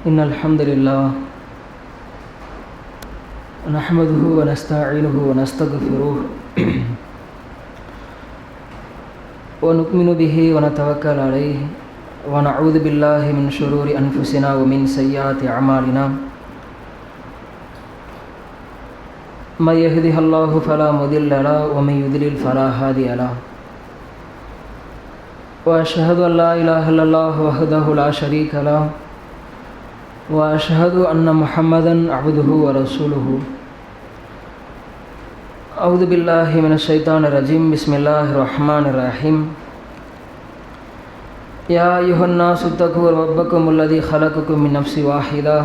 إن الحمد لله نحمده ونستعينه ونستغفره ونؤمن به ونتوكل عليه ونعوذ بالله من شرور أنفسنا ومن سيئات أعمالنا من يهده الله فلا مضل له ومن يضلل فلا هادي له وأشهد أن لا إله إلا الله وحده لا شريك له وأشهد أن محمدا عبده ورسوله أعوذ بالله من الشيطان الرجيم بسم الله الرحمن الرحيم يا أيها الناس اتقوا ربكم الذي خلقكم من نفس واحدة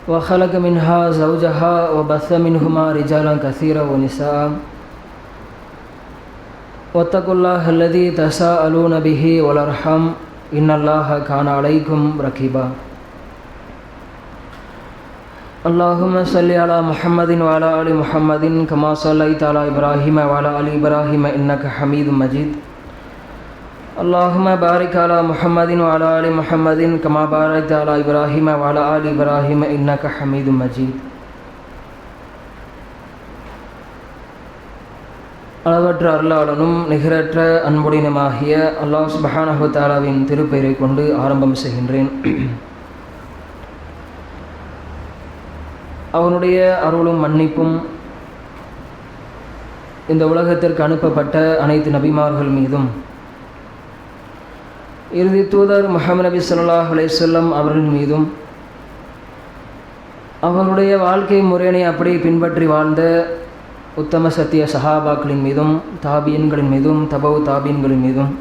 وخلق منها زوجها وبث منهما رجالا كثيرا ونساء واتقوا الله الذي تساءلون به والأرحام إن الله كان عليكم رقيبا اللهم صل على محمد وعلى آل محمد كما صليت على إبراهيم وعلى آل إبراهيم إنك حميد مجيد اللهم بارك على محمد وعلى آل محمد كما باركت على إبراهيم وعلى آل إبراهيم إنك حميد مجيد அளவற்ற அருளாளனும் நிகரற்ற அன்புடையனுமாகிய அல்லாஹ் சுப்ஹானஹு வ தஆலாவின் திருப்பெயரை கொண்டு ஆரம்பம் செய்கின்றேன். அவனுடைய அருளும் மன்னிப்பும் இந்த உலகத்திற்கு அனுப்பப்பட்ட அனைத்து நபிமார்கள் மீதும் இறுதி தூதர் முஹம்மது நபி ஸல்லல்லாஹு அலைஹி வஸல்லம் அவர்கள் மீதும் அவர்களுடைய வாழ்க்கை முறையினை அப்படியே பின்பற்றி வாழ்ந்த உத்தம சத்திய சஹாபாக்களின் மீதும் தாபியன்களின் மீதும் தபவு தாபியன்களின் மீதும்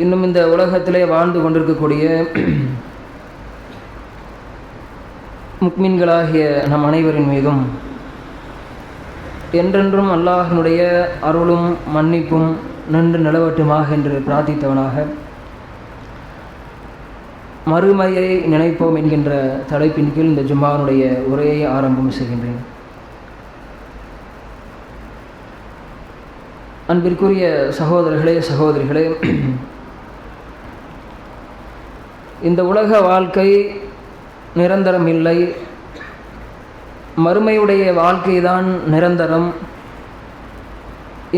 இன்னும் இந்த உலகத்திலே வாழ்ந்து கொண்டிருக்கக்கூடிய முக்மின்களாகிய நம் அனைவரின் மீதும் என்றென்றும் அல்லாஹ்வினுடைய அருளும் மன்னிப்பும் நின்று நிலவட்டுமாக என்று பிரார்த்தித்தவனாக மறுமையை நினைப்போம் என்கின்ற தலைப்பின் கீழ் இந்த ஜும்மானுடைய உரையை ஆரம்பம் செய்கின்றேன். அன்பிற்குரிய சகோதரர்களே சகோதரிகளே, இந்த உலக வாழ்க்கை நிரந்தரம் இல்லை, மறுமையுடைய வாழ்க்கைதான் நிரந்தரம்.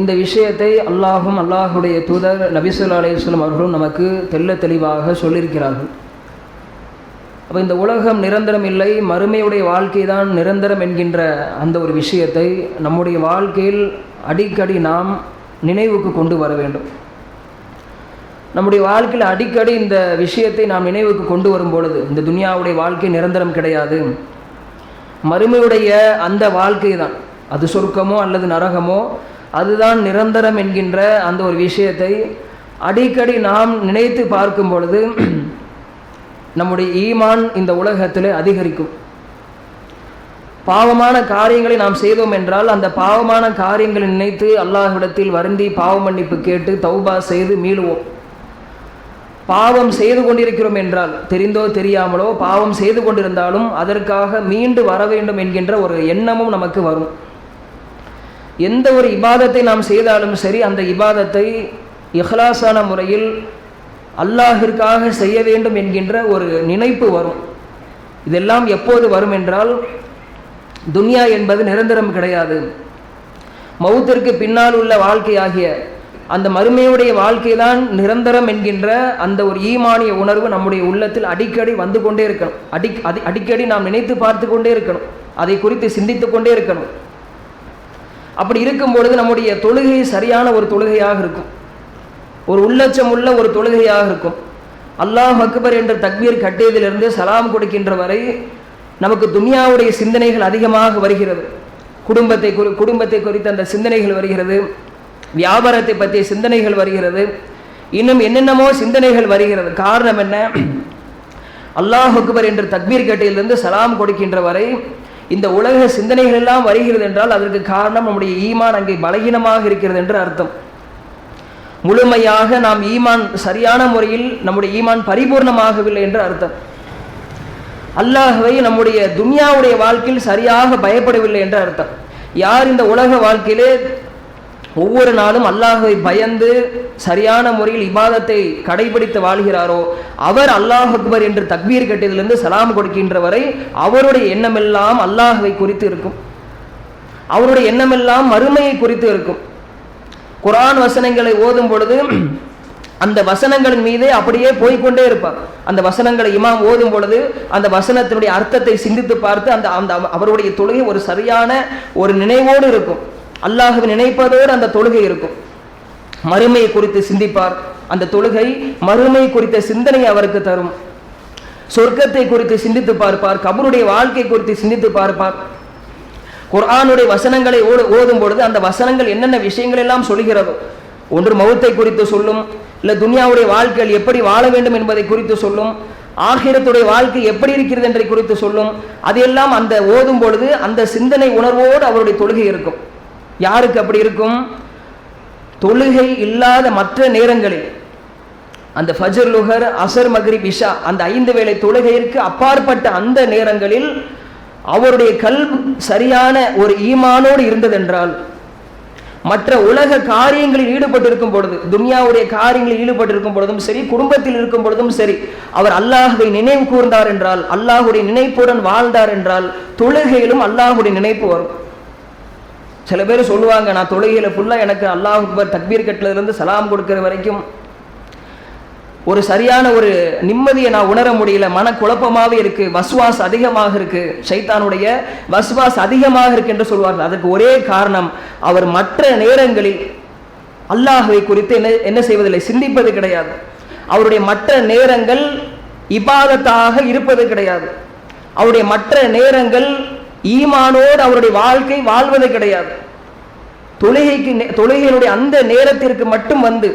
இந்த விஷயத்தை அல்லாஹும் அல்லாஹுடைய தூதர் நபி ஸல்லல்லாஹு அலைஹி வஸல்லம் அவர்களும் நமக்கு தெள்ள தெளிவாக சொல்லியிருக்கிறார்கள். அப்போ இந்த உலகம் நிரந்தரம் இல்லை, மறுமையுடைய வாழ்க்கை தான் நிரந்தரம் என்கின்ற அந்த ஒரு விஷயத்தை நம்முடைய வாழ்க்கையில் அடிக்கடி நாம் நினைவுக்கு கொண்டு வர வேண்டும். நம்முடைய வாழ்க்கையில் அடிக்கடி இந்த விஷயத்தை நாம் நினைவுக்கு கொண்டு வரும் பொழுது இந்த துனியாவுடைய வாழ்க்கை நிரந்தரம் கிடையாது, மறுமையுடைய அந்த வாழ்க்கை தான், அது சொர்க்கமோ அல்லது நரகமோ அதுதான் நிரந்தரம் என்கின்ற அந்த ஒரு விஷயத்தை அடிக்கடி நாம் நினைத்து பார்க்கும் பொழுது நம்முடைய ஈமான் இந்த உலகத்தில் அதிகரிக்கும். பாவமான காரியங்களை நாம் செய்தோம் என்றால் அந்த பாவமான காரியங்களை நினைத்து அல்லாஹ்விடத்தில் வருந்தி பாவ மன்னிப்பு கேட்டு தௌபா செய்து மீளுவோம். பாவம் செய்து கொண்டிருக்கிறோம் என்றால் தெரிந்தோ தெரியாமலோ பாவம் செய்து கொண்டிருந்தாலும் அதற்காக மீண்டு வர வேண்டும் என்கின்ற ஒரு எண்ணமும் நமக்கு வரும். எந்த ஒரு இபாதத்தை நாம் செய்தாலும் சரி அந்த இபாதத்தை இஹ்லாஸான முறையில் அல்லாஹிற்காக செய்ய வேண்டும் என்கின்ற ஒரு நினைப்பு வரும். இதெல்லாம் எப்போது வரும் என்றால் துன்யா என்பது நிரந்தரம் கிடையாது, மௌத்திற்கு பின்னால் உள்ள வாழ்க்கையாகிய அந்த மறுமையுடைய வாழ்க்கை தான் நிரந்தரம் என்கின்ற அந்த ஒரு ஈமானிய உணர்வு நம்முடைய உள்ளத்தில் அடிக்கடி வந்து கொண்டே இருக்கணும். அடிக்கடி நாம் நினைத்து பார்த்து கொண்டே இருக்கணும், அதை குறித்து சிந்தித்து கொண்டே இருக்கணும். அப்படி இருக்கும் பொழுது நம்முடைய தொழுகை சரியான ஒரு தொழுகையாக இருக்கும், ஒரு உள்ளச்சம் உள்ள ஒரு தொழுகையாக இருக்கும். அல்லாஹ் அக்பர் என்ற தக்பீர் கட்டியதிலிருந்து சலாம் கொடுக்கின்ற வரை நமக்கு துனியாவுடைய சிந்தனைகள் அதிகமாக வருகிறது. குடும்பத்தை குறித்த அந்த சிந்தனைகள் வருகிறது, வியாபாரத்தை பற்றிய சிந்தனைகள் வருகிறது, இன்னும் என்னென்னமோ சிந்தனைகள் வருகிறது. காரணம் என்ன? அல்லாஹ் அக்பர் என்ற தக்பீர் கட்டியிலிருந்து சலாம் கொடுக்கின்ற வரை இந்த உலக சிந்தனைகள் எல்லாம் வருகிறது என்றால் அதற்கு காரணம் நம்முடைய ஈமான் அங்கே பலகீனமாக இருக்கிறது என்று அர்த்தம். முழுமையாக நாம் ஈமான் சரியான முறையில் நம்முடைய ஈமான் பரிபூர்ணமாகவில்லை என்று அர்த்தம். அல்லாஹ்வை நம்முடைய துன்யாவுடைய வாழ்க்கையில் சரியாக பயப்படவில்லை என்று அர்த்தம். யார் இந்த உலக வாழ்க்கையிலே ஒவ்வொரு நாளும் அல்லாஹ்வை பயந்து சரியான முறையில் இபாதத்தை கடைபிடித்து வாழ்கிறாரோ அவர் அல்லாஹ் அக்பர் என்று தக்பீர் கட்டியதிலிருந்து சலாம் கொடுக்கின்ற வரை அவருடைய எண்ணமெல்லாம் அல்லாஹ்வை குறித்து இருக்கும். அவருடைய எண்ணமெல்லாம் மறுமையை குறித்து இருக்கும். குர்ஆன் வசனங்களை ஓதும் பொழுது அந்த வசனங்களின் மீதே அப்படியே போய்கொண்டே இருப்பார். அந்த வசனங்களை இமாம் ஓதும் பொழுது அந்த வசனத்தினுடைய அர்த்தத்தை சிந்தித்து பார்த்து அந்த அந்த அவருடைய தொழுகை ஒரு சரியான ஒரு நினைவோடு இருக்கும். அல்லாஹ்வை நினைப்பதோடு அந்த தொழுகை இருக்கும். மறுமையை குறித்து சிந்திப்பார். அந்த தொழுகை மறுமை குறித்த சிந்தனை அவருக்கு தரும். சொர்க்கத்தை குறித்து சிந்தித்து பார்ப்பார். கபருடைய வாழ்க்கை குறித்து சிந்தித்து பார்ப்பார். குர்ஆனுடைய வசனங்களை ஓதும் பொழுது அந்த வசனங்கள் என்னென்ன விஷயங்கள் எல்லாம் சொல்கிறதோ, ஒன்று மௌத்தை குறித்து சொல்லும், இல்லை துனியாவுடைய வாழ்க்கையில் எப்படி வாழ வேண்டும் என்பதை குறித்து சொல்லும், ஆகிரத்துடைய வாழ்க்கை எப்படி இருக்கிறது என்பதை குறித்து சொல்லும். அதையெல்லாம் அந்த ஓதும் பொழுது அந்த சிந்தனை உணர்வோடு அவருடைய தொழுகை இருக்கும். யாருக்கு அப்படி இருக்கும்? தொழுகை இல்லாத மற்ற நேரங்களில், அந்த ஃபஜர், லுஹர், அசர், மக்ரிப், இஷா, அந்த 5 வேளை தொழுகையிற்கு அப்பாற்பட்ட அந்த நேரங்களில் அவருடைய கல்ப் சரியான ஒரு ஈமானோடு இருந்ததென்றால், மற்ற உலக காரியங்களில் ஈடுபட்டிருக்கும் பொழுது, துனியாவுடைய காரியங்களில் ஈடுபட்டிருக்கும் பொழுதும் சரி, குடும்பத்தில் இருக்கும் பொழுதும் சரி, அவர் அல்லாஹ்வை நினைவு கூர்ந்தார் என்றால், அல்லாஹுடைய நினைப்புடன் வாழ்ந்தார் என்றால், தொழுகையிலும் அல்லாஹுடைய நினைப்பு வரும். சில பேர் சொல்லுவாங்க, நான் தொழுகையில் ஃபுல்லாக எனக்கு அல்லாஹ் அக்பர் தக்பீர் கட்டிலிருந்து சலாம் கொடுக்கிற வரைக்கும் ஒரு சரியான ஒரு நிம்மதியை நான் உணர முடியல, மனக்குழப்பமாகவே இருக்கு, வஸ்வாஸ் அதிகமாக இருக்கு, ஷைத்தானுடைய வஸ்வாஸ் அதிகமாக இருக்கு என்று சொல்வார்கள். அதற்கு ஒரே காரணம், அவர் மற்ற நேரங்களில் அல்லாஹ்வை குறித்து என்ன செய்வதில்லை, சிந்திப்பது கிடையாது. அவருடைய மற்ற நேரங்கள் இபாதத்தாக இருப்பது கிடையாது. அவருடைய மற்ற நேரங்கள் ஈமானோடு அவருடைய வாழ்க்கை வாழ்வது கிடையாது. தொழுகையினுடைய அந்த நேரத்திற்கு மட்டும் வந்து,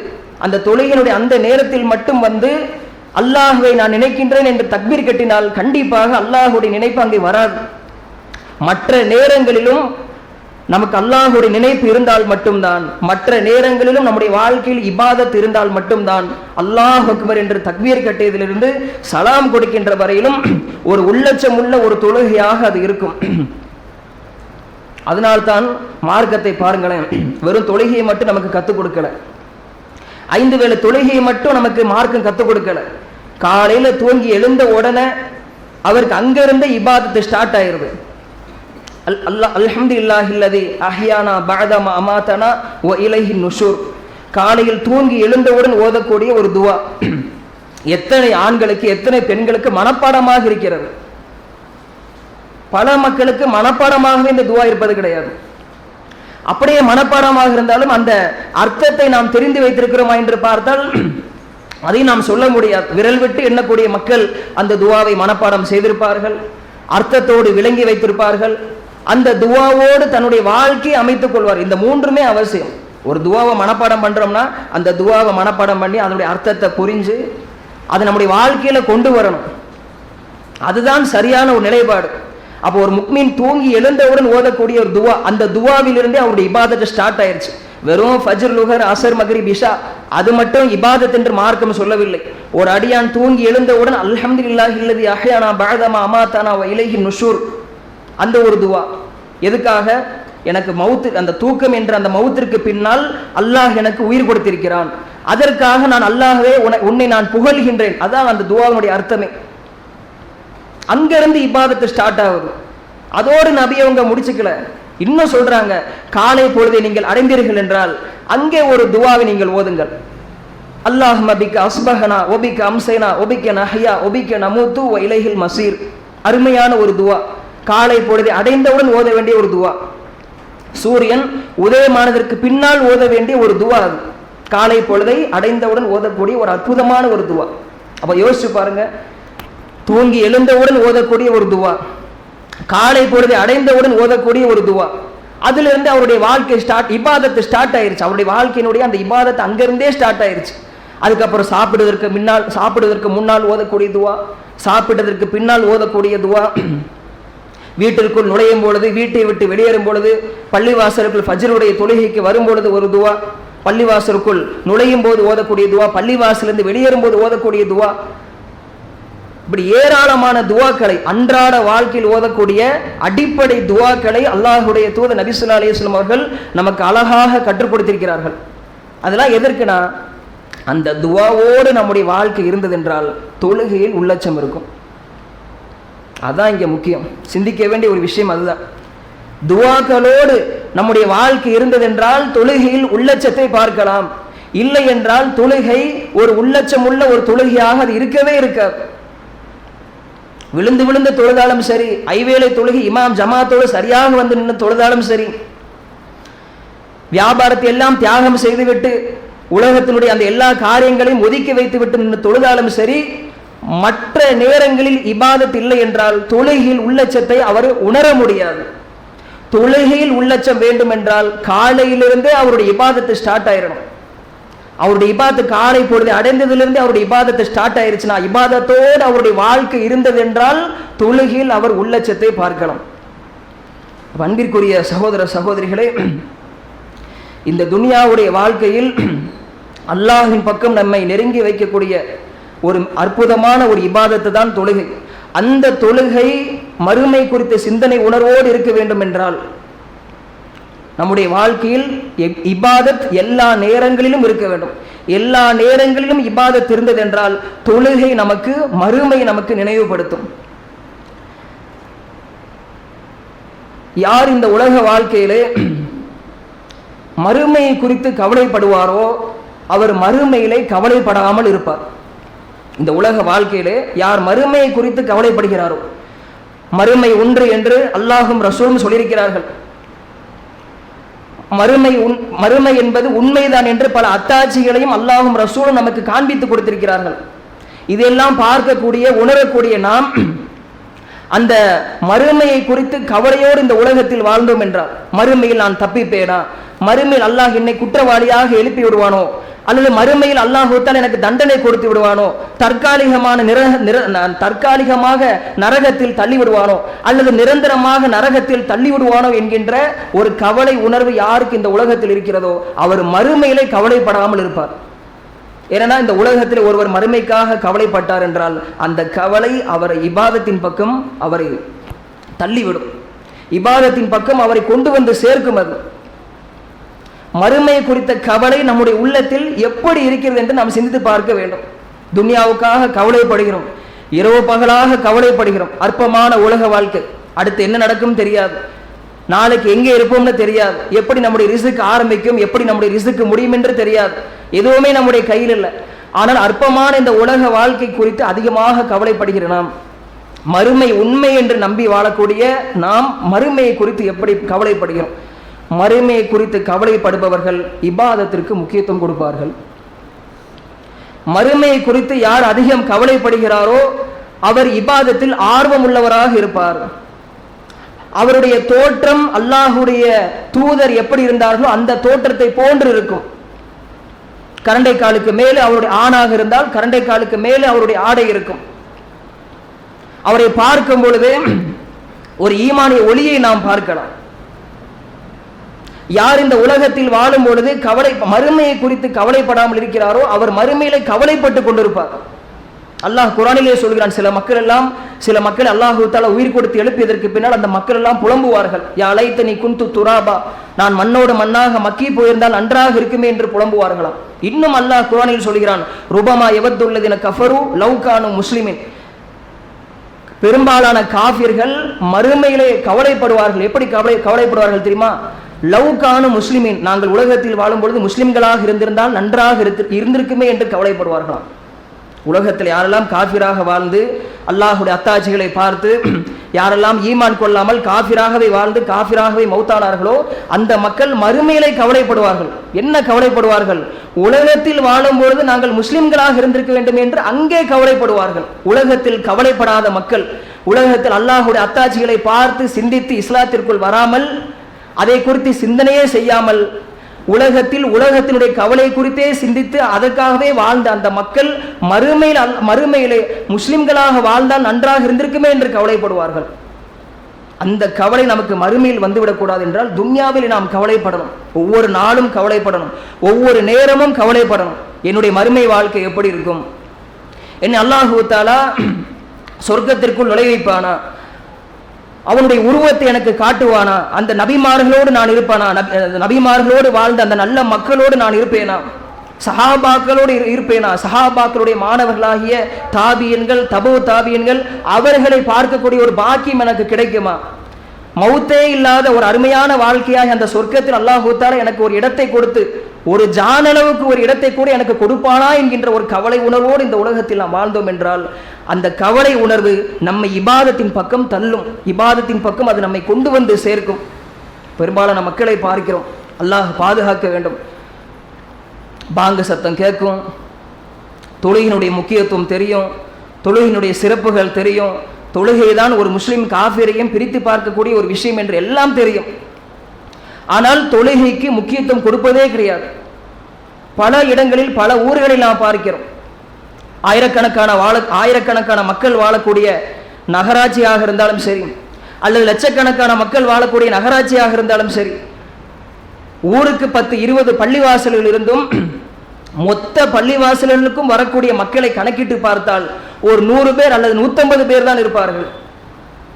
அந்த தொழுகையினுடைய அந்த நேரத்தில் மட்டும் வந்து அல்லாஹ்வை நான் நினைக்கின்றேன் என்று தக்பீர் கட்டினால் கண்டிப்பாக அல்லாஹுடைய நினைப்பு அங்கே வராது. மற்ற நேரங்களிலும் நமக்கு அல்லாஹுடைய நினைப்பு இருந்தால் மட்டும்தான், மற்ற நேரங்களிலும் நம்முடைய வாழ்க்கையில் இபாதத் இருந்தால் மட்டும்தான், அல்லாஹ் அக்பர் என்று தக்பீர் கட்டியதிலிருந்து சலாம் கொடுக்கின்ற வரையிலும் ஒரு உள்ளச்சமுள்ள ஒரு தொழுகையாக அது இருக்கும். அதனால்தான் மார்க்கத்தை பாருங்களேன், வெறும் தொழுகையை மட்டும் நமக்கு கற்றுக் கொடுக்கல, 5 வேளை தொழுகையை மட்டும் நமக்கு மார்க்கம் கற்றுக் கொடுக்கல. காலையில தூங்கி எழுந்த உடனே அவருக்கு அங்கிருந்து இபாதத்து ஸ்டார்ட் ஆயிருது. அல்ஹம்துலில்லாஹில்லதி அஹ்யானா பஅதமா அமாதனா வ இலைஹி நுஷூர். காலையில் தூங்கி எழுந்தவுடன் ஓதக்கூடிய ஒரு துவா எத்தனை ஆண்களுக்கு எத்தனை பெண்களுக்கு மனப்பாடமாக இருக்கிறது. பல மக்களுக்கு மனப்பாடமாகவே இந்த துவா இருப்பது கிடையாது. அப்படியே மனப்பாடமாக இருந்தாலும் அந்த அர்த்தத்தை நாம் தெரிந்து வைத்திருக்கிறோமா என்று பார்த்தால் அதை நாம் சொல்ல முடியாது. விரல் விட்டு எண்ணக்கூடிய மக்கள் அந்த துவாவை மனப்பாடம் செய்திருப்பார்கள், அர்த்தத்தோடு விளங்கி வைத்திருப்பார்கள், அந்த துவாவோடு தன்னுடைய வாழ்க்கையை அமைத்துக் கொள்வார். இந்த 3மே அவசியம். ஒரு துவாவை மனப்பாடம் பண்றோம்னா அந்த துவாவை மனப்பாடம் பண்ணி அதனுடைய அர்த்தத்தை புரிஞ்சு அதை நம்முடைய வாழ்க்கையில கொண்டு வரணும். அதுதான் சரியான ஒரு நிலைப்பாடு. அப்போ ஒரு முக்மீன் தூங்கி எழுந்தவுடன் ஓதக்கூடிய ஒரு துவா, அந்த துவாவிலிருந்தே அவருடைய இபாதத்தை ஸ்டார்ட் ஆயிருச்சு. வெறும் ஃபஜ்ர், லுஹர், அசர், மக்ரிப், இஷா அது மட்டும் இபாதத் என்று மார்க்கம் சொல்லவில்லை. ஒரு அடியான் தூங்கி எழுந்தவுடன் அல்ஹம்துலில்லாஹில்லதி அஹ்யானா பஅதமா அமாதனா வ இலைஹி நுஷூர், அந்த ஒரு துவா. எதுக்காக? எனக்கு மவுத்து, அந்த தூக்கம் என்ற அந்த மவுத்திற்கு பின்னால் அல்லாஹ் எனக்கு உயிர் கொடுத்திருக்கிறான், அதற்காக நான் அல்லாஹ்வே உன்னை நான் புகழ்கின்றேன். அதான் அந்த துவாவுடைய அர்த்தமே. அங்கிருந்து இபாதத்து ஸ்டார்ட் ஆகுது. அதோடு நபி அவங்க முடிச்சுக்கல, இன்னும் சொல்றாங்க, காலை பொழுதை நீங்கள் அடைந்தீர்கள் என்றால் அங்கே ஒரு துவாவை நீங்கள் ஓதுங்கள். அல்லாஹும்ம பிக்க அஸ்பஹனா ஒபிக்க அம்சைனா ஒபிக்க நஹ்யா ஒபிக்க நமூத்து வ இலைஹில் மசீர். அருமையான ஒரு துவா, காலை பொழுதை அடைந்தவுடன் ஓத வேண்டிய ஒரு துவா. சூரியன் உதயமானதற்கு பின்னால் ஓத வேண்டிய ஒரு துவா அது. காலை பொழுதை அடைந்தவுடன் ஓதக்கூடிய ஒரு அற்புதமான ஒரு துவா. அப்ப யோசிச்சு பாருங்க, தூங்கி எழுந்தவுடன் ஓதக்கூடிய ஒரு துவா, காலை பொழுதை அடைந்தவுடன் ஓதக்கூடிய ஒரு துவா. அதிலிருந்து அவருடைய வாழ்க்கை இபாதத்து ஸ்டார்ட் ஆயிருச்சு. அவருடைய வாழ்க்கையினுடைய அந்த இபாதத்து அங்கிருந்தே ஸ்டார்ட் ஆயிருச்சு. அதுக்கப்புறம் சாப்பிடுவதற்கு முன்னால் ஓதக்கூடிய துவா, சாப்பிட்டதற்கு பின்னால் ஓதக்கூடிய துவா, வீட்டிற்குள் நுழையும் பொழுது, வீட்டை விட்டு வெளியேறும் பொழுது, பள்ளிவாசலுக்குள் ஃபஜ்ருடைய தொழுகைக்கு வரும் பொழுது ஒரு துவா, பள்ளிவாசலுக்குள் நுழையும் போது ஓதக்கூடிய துவா, பள்ளிவாசலிருந்து வெளியேறும் போது ஓதக்கூடிய துவா. இப்படி ஏராளமான துவாக்களை, அன்றாட வாழ்க்கையில் ஓதக்கூடிய அடிப்படை துவாக்களை அல்லாஹுடைய தூதர் நபி ஸல்லல்லாஹு அலைஹி வஸல்லம் அவர்கள் நமக்கு அழகாக கற்றுக் கொடுத்திருக்கிறார்கள். அதெல்லாம் எதற்குனா, அந்த துவாவோடு நம்முடைய வாழ்க்கை இருந்தது என்றால் தொழுகையில் உள்ளச்சம் இருக்கும். அதான் இங்கே முக்கியம், சிந்திக்க வேண்டிய ஒரு விஷயம் அதுதான். துவாக்களோடு நம்முடைய வாழ்க்கை இருந்ததென்றால் தொழுகையில் உள்ளச்சத்தை பார்க்கலாம். இல்லை என்றால் தொழுகை ஒரு உள்ளச்சம் உள்ள ஒரு தொழுகையாக அது இருக்கவே இருக்காது. விழுந்து விழுந்து தொழுதாலும் சரி, ஐவேளை தொழுகை இமாம் ஜமாத்தோடு சரியாக வந்து நின்று தொழுதாலும் சரி, வியாபாரத்தை எல்லாம் தியாகம் செய்துவிட்டு உலகத்தினுடைய அந்த எல்லா காரியங்களையும் ஒதுக்கி வைத்து விட்டு நின்று தொழுதாலும் சரி, மற்ற நேரங்களில் இபாதத் இல்லை என்றால் தொழுகையில் உள்ளச்சத்தை அவர் உணர முடியாது. தொழுகையில் உள்ளச்சம் வேண்டும் என்றால் காலையிலிருந்தே அவருடைய இபாதத்து ஸ்டார்ட் ஆயிடணும். அவருடைய இபாதத்து காலை பொழுது அடைந்ததிலிருந்து அவருடைய இபாதத்தை ஸ்டார்ட் ஆயிருச்சுன்னா, இபாதத்தோடு அவருடைய வாழ்க்கை இருந்தது என்றால் தொழுகையில் அவர் உள்ளச்சத்தை பார்க்கலாம். அன்பிற்குரிய சகோதர சகோதரிகளே, இந்த துனியாவுடைய வாழ்க்கையில் அல்லாஹ்வின் பக்கம் நம்மை நெருங்கி வைக்கக்கூடிய ஒரு அற்புதமான ஒரு இபாதத்து தான் தொழுகை. அந்த தொழுகை மறுமை குறித்த சிந்தனை உணர்வோடு இருக்க வேண்டும் என்றால் நம்முடைய வாழ்க்கையில் இபாதத் எல்லா நேரங்களிலும் இருக்க வேண்டும். எல்லா நேரங்களிலும் இபாதத் இருந்தது என்றால் தொழுகை நமக்கு மறுமை நமக்கு நினைவுபடுத்தும். யார் இந்த உலக வாழ்க்கையிலே மறுமையை குறித்து கவலைப்படுவாரோ அவர் மறுமையிலே கவலைப்படாமல் இருப்பார். இந்த உலக வாழ்க்கையிலே யார் மறுமையை குறித்து கவலைப்படுகிறாரோ, மறுமை ஒன்று என்று அல்லாஹும் ரசூலும் சொல்லியிருக்கிறார்கள். மறுமை என்பது உண்மைதான் என்று பல அத்தாட்சிகளையும் அல்லாஹும் ரசூலும் நமக்கு காண்பித்து கொடுத்திருக்கிறார்கள். இதெல்லாம் பார்க்கக்கூடிய உணரக்கூடிய நாம் அந்த மறுமையை குறித்து கவலையோடு இந்த உலகத்தில் வாழ்ந்தோம் என்றால், மறுமையில் நான் தப்பிப்பேனா, மறுமையில் அல்லாஹ் என்னை குற்றவாளியாக எழுப்பி விடுவானோ, அல்லது மறுமையில் அல்லாஹ் எனக்கு தண்டனை கொடுத்து விடுவானோ, தற்காலிகமாக நரகத்தில் தள்ளி விடுவானோ, அல்லது நிரந்தரமாக நரகத்தில் தள்ளி விடுவானோ என்கின்ற ஒரு கவலை உணர்வு யாருக்கு இந்த உலகத்தில் இருக்கிறதோ அவர் மறுமையிலே கவலைப்படாமல் இருப்பார். ஏன்னா இந்த உலகத்தில் ஒருவர் மறுமைக்காக கவலைப்பட்டார் என்றால் அந்த கவலை அவரை இபாதத்தின் பக்கம் அவரை தள்ளிவிடும், இபாதத்தின் பக்கம் அவரை கொண்டு வந்து சேர்க்கும். அது மறுமை குறித்த கவலை நம்முடைய உள்ளத்தில் எப்படி இருக்கிறது என்று நாம் சிந்தித்து பார்க்க வேண்டும். துன்யாவுக்காக கவலைப்படுகிறோம், இரவு பகலாக கவலைப்படுகிறோம். அற்பமான உலக வாழ்க்கை, அடுத்து என்ன நடக்கும் தெரியாது, நாளைக்கு எங்கே இருப்போம்னு தெரியாது, எப்படி நம்முடைய ரிஸ்க் ஆரம்பிக்கும், எப்படி நம்முடைய ரிஸ்க் முடியும் என்று தெரியாது, எதுவுமே நம்முடைய கையில் இல்லை. ஆனால் அற்பமான இந்த உலக வாழ்க்கை குறித்து அதிகமாக கவலைப்படுகிற நாம், மறுமை உண்மை என்று நம்பி வாழக்கூடிய நாம் மறுமையை குறித்து எப்படி கவலைப்படுகிறோம்? மறுமையை குறித்து கவலைப்படுபவர்கள் இபாதத்திற்கு முக்கியத்துவம் கொடுப்பார்கள். மறுமையை குறித்து யார் அதிகம் கவலைப்படுகிறாரோ அவர் இபாதத்தில் ஆர்வம் உள்ளவராக இருப்பார். அவருடைய தோற்றம் அல்லாஹுடைய தூதர் எப்படி இருந்தார்களோ அந்த தோற்றத்தை போன்று இருக்கும். கரண்டை காலுக்கு மேலே அவருடைய ஆணாக இருந்தால் கரண்டை காலுக்கு மேலே அவருடைய ஆடை இருக்கும். அவரை பார்க்கும் பொழுது ஒரு ஈமானிய ஒளியை நாம் பார்க்கலாம். யார் இந்த உலகத்தில் வாழும் பொழுது மறுமையை குறித்து கவலைப்படாமல் இருக்கிறாரோ அவர் மறுமையிலே கவலைப்பட்டு கொண்டிருப்பார். அல்லாஹ் குர்ஆனிலே சொல்கிறான், சில மக்கள் அல்லாஹு தஆலா உயிர் கொடுத்து எழுப்பியதற்கு பின்னால் அந்த மக்கள் எல்லாம் புலம்புவார்கள். யா லைத்தனி குன்து துராபா, நான் மண்ணோடு மண்ணாக மக்கி போயிருந்தால் நன்றாக இருக்குமே என்று புலம்புவார்களாம். இன்னும் அல்லாஹ் குர்ஆனில் சொல்கிறான், ருபமா யவத்துல்லதீன கஃபரு லவ் கானு முஸ்லிமின், பெரும்பாலான காஃபிர்கள் மறுமையிலே கவலைப்படுவார்கள். எப்படி கவலைப்படுவார்கள் தெரியுமா? லவ்கானு முஸ்லிமின், நாங்கள் உலகத்தில் வாழும் பொழுது முஸ்லிம்களாக இருந்திருந்தால் நன்றாக இருந்திருக்குமே என்று கவலைப்படுவார்களாம். உலகத்தில் யாரெல்லாம் காஃபிராக வாழ்ந்து அல்லாஹுடைய அத்தாட்சிகளை பார்த்து யாரெல்லாம் ஈமான் கொள்ளாமல் காஃபிராகவே வாழ்ந்து காஃபிராகவே மௌத்தானார்களோ அந்த மக்கள் மறுமையிலே கவலைப்படுவார்கள். என்ன கவலைப்படுவார்கள்? உலகத்தில் வாழும் பொழுது நாங்கள் முஸ்லிம்களாக இருந்திருக்க வேண்டும் என்று அங்கே கவலைப்படுவார்கள். உலகத்தில் கவலைப்படாத மக்கள், உலகத்தில் அல்லாஹுடைய அத்தாட்சிகளை பார்த்து சிந்தித்து இஸ்லாத்திற்குள் வராமல் அதை குறித்து சிந்தனையே செய்யாமல் உலகத்தினுடைய கவலை குறித்தே சிந்தித்து அதற்காகவே வாழ்ந்த அந்த மக்கள் மறுமையிலே முஸ்லிம்களாக வாழ்ந்தால் நன்றாக இருந்திருக்குமே என்று கவலைப்படுவார்கள். அந்த கவலை நமக்கு மறுமையில் வந்துவிடக்கூடாது என்றால் துன்யாவில் நாம் கவலைப்படணும். ஒவ்வொரு நாளும் கவலைப்படணும், ஒவ்வொரு நேரமும் கவலைப்படணும். என்னுடைய மறுமை வாழ்க்கை எப்படி இருக்கும்? என்ன அல்லாஹு தஆலா சொர்க்கத்திற்குள் நுழைவிப்பானா? அவனுடைய உருவத்தை எனக்கு காட்டுவானா? அந்த நபிமார்களோடு நான் இருப்பானா? நபிமார்களோடு வாழ்ந்த அந்த நல்ல மக்களோடு நான் இருப்பேனா? சஹாபாக்களோடு இருப்பேனா? சஹாபாக்களுடைய மாணவர்களாகிய தாபியன்கள், தபு தாபியன்கள், அவர்களை பார்க்கக்கூடிய ஒரு பாக்கியம் எனக்கு கிடைக்குமா? மௌத்தே இல்லாத ஒரு அருமையான வாழ்க்கையாக அந்த சொர்க்கத்தில் அல்லாஹ் தஆலா எனக்கு ஒரு இடத்தை கொடுத்து, ஒரு ஜானளவுக்கு ஒரு இடத்தை கூட எனக்கு கொடுப்பானா என்கின்ற ஒரு கவலை உணர்வோடு இந்த உலகத்தில் நாம் வாழ்ந்தோம் என்றால், அந்த கவலை உணர்வு நம்மை இபாதத்தின் பக்கம் தள்ளும், இபாதத்தின் பக்கம் அது நம்மை கொண்டு வந்து சேர்க்கும். பெரும்பாலான மக்களை பார்க்கிறோம், அல்லாஹ் பாதுகாக்க வேண்டும். பாங்கு சத்தம் கேட்கும், தொழுகையினுடைய முக்கியத்துவம் தெரியும், தொழுகையினுடைய சிறப்புகள் தெரியும், தொழுகைதான் ஒரு முஸ்லிம் காஃபிரையும் பிரித்து பார்க்கக்கூடிய ஒரு விஷயம் என்று எல்லாம் தெரியும். ஆனால் தொழுகைக்கு முக்கியத்துவம் கொடுப்பதே கிடையாது. பல இடங்களில், பல ஊர்களில் நாம் பார்க்கிறோம், ஆயிரக்கணக்கான மக்கள் வாழக்கூடிய நகராட்சியாக இருந்தாலும் சரி, அல்லது லட்சக்கணக்கான மக்கள் வாழக்கூடிய நகராட்சியாக இருந்தாலும் சரி, ஊருக்கு 10-20 பள்ளிவாசல்கள் இருந்தும் மொத்த பள்ளிவாசல்களுக்கும் வரக்கூடிய மக்களை கணக்கிட்டு பார்த்தால் ஒரு 100 பேர் அல்லது 150 பேர் தான் இருப்பார்கள்.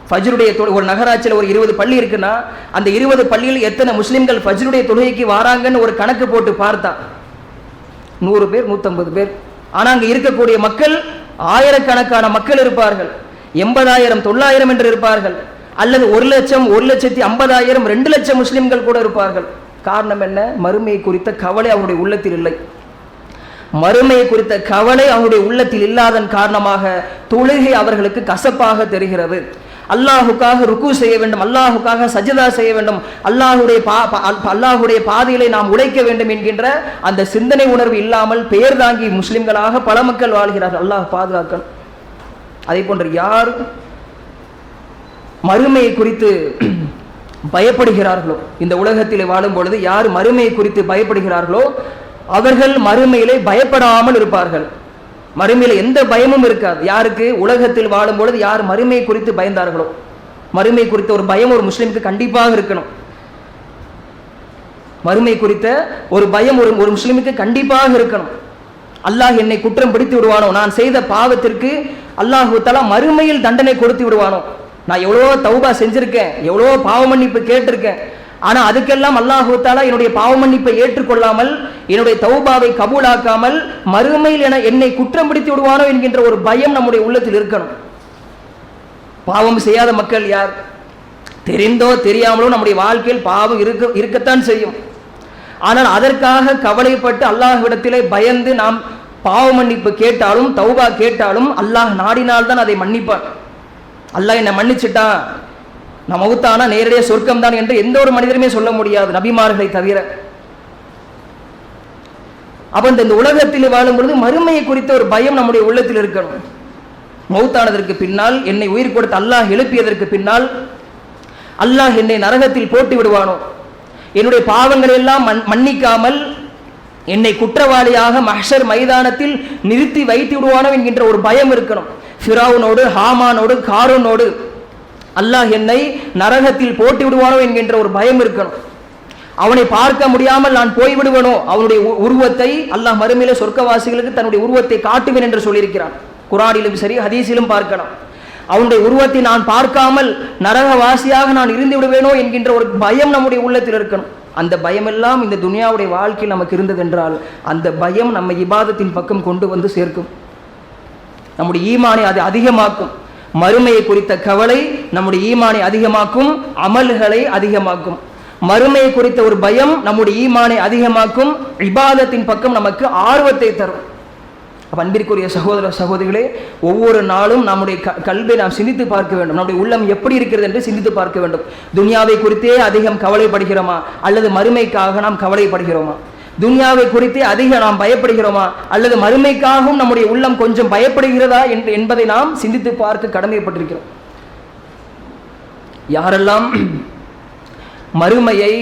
ஃபஜ்ருடைய ஒரு நகராட்சியில் ஒரு 20 பள்ளி இருக்குன்னா, அந்த 20 பள்ளியில் எத்தனை முஸ்லிம்கள் ஃபஜ்ருடைய தொழுகைக்கு வராங்கன்னு ஒரு கணக்கு போட்டு பார்த்தா 100 பேர் 150 பேர். ஆனால் அங்கே இருக்கக்கூடிய மக்கள் ஆயிரக்கணக்கான மக்கள் இருப்பார்கள். 80,000 9,000 என்று இருப்பார்கள், அல்லது 1,00,000 1,50,000 2 லட்சம் முஸ்லிம்கள் கூட இருப்பார்கள். காரணம் என்ன? மறுமையை குறித்த கவலை அவருடைய உள்ளத்தில் இல்லை. மறுமையை குறித்த கவலை அவருடைய உள்ளத்தில் இல்லாதன் காரணமாக தொழுகை அவர்களுக்கு கசப்பாக தெரிகிறது. அல்லாஹுக்காக ருக்கு செய்ய வேண்டும், அல்லாஹுக்காக சஜதா செய்ய வேண்டும், அல்லாஹுடைய பாதையிலே நாம் உழைக்க வேண்டும் என்கின்ற அந்த சிந்தனை உணர்வு இல்லாமல் பெயர் தாங்கி முஸ்லிம்களாக பல மக்கள் வாழ்கிறார்கள். அல்லாஹ் பாதுகாக்கணும். அதே போன்று யார் மறுமையை குறித்து பயப்படுகிறார்களோ, இந்த உலகத்திலே வாழும் பொழுது யார் மறுமையை குறித்து பயப்படுகிறார்களோ அவர்கள் மறுமையிலே பயப்படாமல் இருப்பார்கள். மறுமையில எந்த பயமும் இருக்காது. யாருக்கு? உலகத்தில் வாழும் பொழுது யார் மறுமை குறித்து பயந்தார்களோ, மறுமை குறித்த ஒரு பயம் ஒரு முஸ்லிமுக்கு கண்டிப்பாக இருக்கணும். மறுமை குறித்த ஒரு பயம் ஒரு முஸ்லிமுக்கு கண்டிப்பாக இருக்கணும். அல்லாஹ் என்னை குற்றம் பிடித்து விடுவானோ, நான் செய்த பாவத்திற்கு அல்லாஹ் தஆலா மறுமையில் தண்டனை கொடுத்து விடுவானோ, நான் எவ்வளோ தௌபா செஞ்சிருக்கேன், எவ்வளோ பாவ மன்னிப்பு கேட்டிருக்கேன், ஆனா அதுக்கெல்லாம் அல்லாஹ் தஆலா என்னுடைய பாவ மன்னிப்பை ஏற்றுக்கொள்ளாமல், என்னுடைய தௌபாவை கபூலாக்காமல் மறுமையில் என்னை குற்றம் பிடித்து விடுவானோ என்கின்ற ஒரு பயம் நம்முடைய உள்ளத்தில் இருக்கணும். பாவம் செய்யாத மக்கள் யார்? தெரிந்தோ தெரியாமலோ நம்முடைய வாழ்க்கையில் பாவம் இருக்கத்தான் செய்யும். ஆனால் அதற்காக கவலைப்பட்டு அல்லாஹ்விடத்திலே பயந்து நாம் பாவ மன்னிப்பு கேட்டாலும் தௌபா கேட்டாலும் அல்லாஹ் நாடினால்தான் அதை மன்னிப்பான். அல்லாஹ் என்னை மன்னிச்சுட்டான், நான் மௌத்தானா நேரடியாக சொர்க்கம் தான் என்று எந்த ஒரு மனிதருமே சொல்ல முடியாது, நபிமார்களை தவிர. அப்ப இந்த உலகத்தில் வாழும் பொழுது மறுமையை குறித்த ஒரு பயம் நம்முடைய உள்ளத்தில் இருக்கணும். மௌத்தானதற்கு பின்னால், என்னை உயிர் கொடுத்து அல்லாஹ் எழுப்பியதற்கு பின்னால் அல்லாஹ் என்னை நரகத்தில் போட்டு விடுவானோ, என்னுடைய பாவங்களை எல்லாம் மன்னிக்காமல் என்னை குற்றவாளியாக மஹ்ஷர் மைதானத்தில் நிறுத்தி வைத்து விடுவானோ என்கின்ற ஒரு பயம் இருக்கணும். ஃபிரௌனோடு, ஹாமானோடு, காரூனோடு அல்லாஹ் என்னை நரகத்தில் போட்டு விடுவானோ என்கின்ற ஒரு பயம் இருக்கணும். அவனை பார்க்க முடியாமல் நான் போய்விடுவனோ, அவனுடைய உருவத்தை அல்லாஹ் மறுமையில சொர்க்கவாசிகளுக்கு தன்னுடைய உருவத்தை காட்டுவேன் என்று சொல்லியிருக்கிறான். குர்ஆனிலும் சரி ஹதீஸிலும் பார்க்கலாம். அவனுடைய உருவத்தை நான் பார்க்காமல் நரகவாசியாக நான் இருந்து விடுவேனோ என்கின்ற ஒரு பயம் நம்முடைய உள்ளத்தில் இருக்கணும். அந்த பயமெல்லாம் இந்த துனியாவுடைய வாழ்க்கையில் நமக்கு இருந்தது என்றால் அந்த பயம் நம்ம இபாதத்தின் பக்கம் கொண்டு வந்து சேர்க்கும், நம்முடைய ஈமானை அது அதிகமாக்கும். மறுமையை குறித்த கவலை நம்முடைய ஈமானை அதிகமாக்கும், அமல்களை அதிகமாக்கும். மறுமையை குறித்த ஒரு பயம் நம்முடைய ஈமானை அதிகமாக்கும், இபாதத்தின் பக்கம் நமக்கு ஆர்வத்தை தரும். அன்பிற்குரிய சகோதர சகோதரிகளே, ஒவ்வொரு நாளும் நம்முடைய கல்வை நாம் சிந்தித்து பார்க்க வேண்டும். நம்முடைய உள்ளம் எப்படி இருக்கிறது என்று சிந்தித்து பார்க்க வேண்டும். துனியாவை குறித்தே அதிகம் கவலைப்படுகிறோமா, அல்லது மறுமைக்காக நாம் கவலைப்படுகிறோமா? துனியாவை குறித்தே அதிக நாம் பயப்படுகிறோமா, அல்லது மறுமைக்காகவும் நம்முடைய உள்ளம் கொஞ்சம் பயப்படுகிறதா என்பதை நாம் சிந்தித்து பார்க்க கடமைப்பட்டிருக்கிறோம். யாரெல்லாம் மறுமையை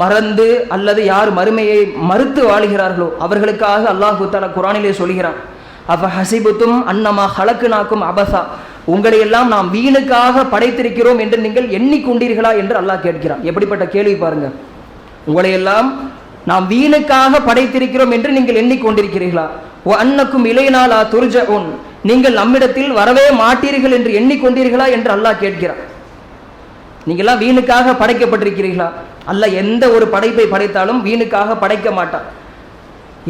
மறந்து அல்லது யார் மறுமையை மறுத்து வாழ்கிறார்களோ அவர்களுக்காக அல்லாஹ் தஆலா குர்ஆனிலே சொல்கிறான், அஃப ஹஸிபுதும் அன்னமா ஹலக்னாக்கும் அபஸா, உங்களை எல்லாம் நாம் வீணுக்காக படைத்திருக்கிறோம் என்று நீங்கள் எண்ணிக்கொண்டீர்களா என்று அல்லாஹ் கேட்கிறான். எப்படிப்பட்ட கேள்வி பாருங்க. உங்களை எல்லாம் நாம் வீணுக்காக படைத்திருக்கிறோம் என்று நீங்கள் எண்ணிக்கொண்டிருக்கிறீர்களா? வ அன்னக்கும் இலைனா லா துர்ஜஊன், நீங்கள் நம்மிடத்தில் வரவே மாட்டீர்கள் என்று எண்ணிக்கொண்டீர்களா என்று அல்லாஹ் கேட்கிறான். நீங்கள்லாம் வீணுக்காக படைக்கப்பட்டிருக்கிறீர்களா? அல்லாஹ் எந்த ஒரு படைப்பை படைத்தாலும் வீணுக்காக படைக்க மாட்டான்.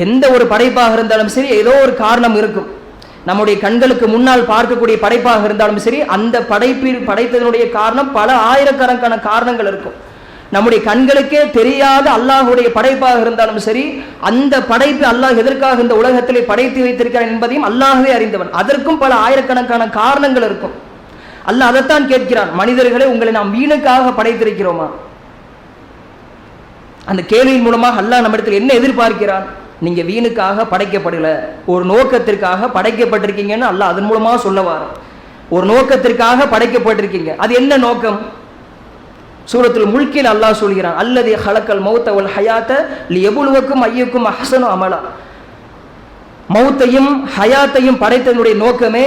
எந்த ஒரு படைப்பாக இருந்தாலும் சரி, ஏதோ ஒரு காரணம் இருக்கும். நம்முடைய கண்களுக்கு முன்னால் பார்க்கக்கூடிய படைப்பாக இருந்தாலும் சரி, அந்த படைப்பில் படைத்ததனுடைய காரணம் பல ஆயிரக்கணக்கான காரணங்கள் இருக்கும். நம்முடைய கண்களுக்கே தெரியாத அல்லாஹுடைய படைப்பாக இருந்தாலும் சரி, அந்த படைப்பு அல்லாஹ் எதற்காக இந்த உலகத்திலே படைத்து வைத்திருக்கிறான் என்பதையும் அல்லாஹ்வே அறிந்தவன். அதற்கும் பல ஆயிரக்கணக்கான காரணங்கள் இருக்கும். அல்லாஹ் அதைத்தான் கேட்கிறான், மனிதர்களை உங்களை நாம் வீணுக்காக படைத்திருக்கிறோமா? அந்த கேள்வியின் மூலமாக அல்லாஹ் நம்மிடத்தில் என்ன எதிர்பார்க்கிறான்? நீங்க வீணுக்காக படைக்கப்படல, ஒரு நோக்கத்திற்காக படைக்கப்பட்டிருக்கீங்கன்னு அல்லாஹ் அதன் மூலமாக சொல்லவார். ஒரு நோக்கத்திற்காக படைக்கப்பட்டிருக்கீங்க. அது என்ன நோக்கம்? சூரத்துல் முல்கில் அல்லாஹ் சொல்கிறான், அல்லதி ஹலக்கல் மௌத்த வல் ஹயாத்த லியபுலுவக்கும் ஐயுக்கும் அஹ்ஸனு அமலா. மௌத்தையும் ஹயாத்தையும் படைத்ததனுடைய நோக்கமே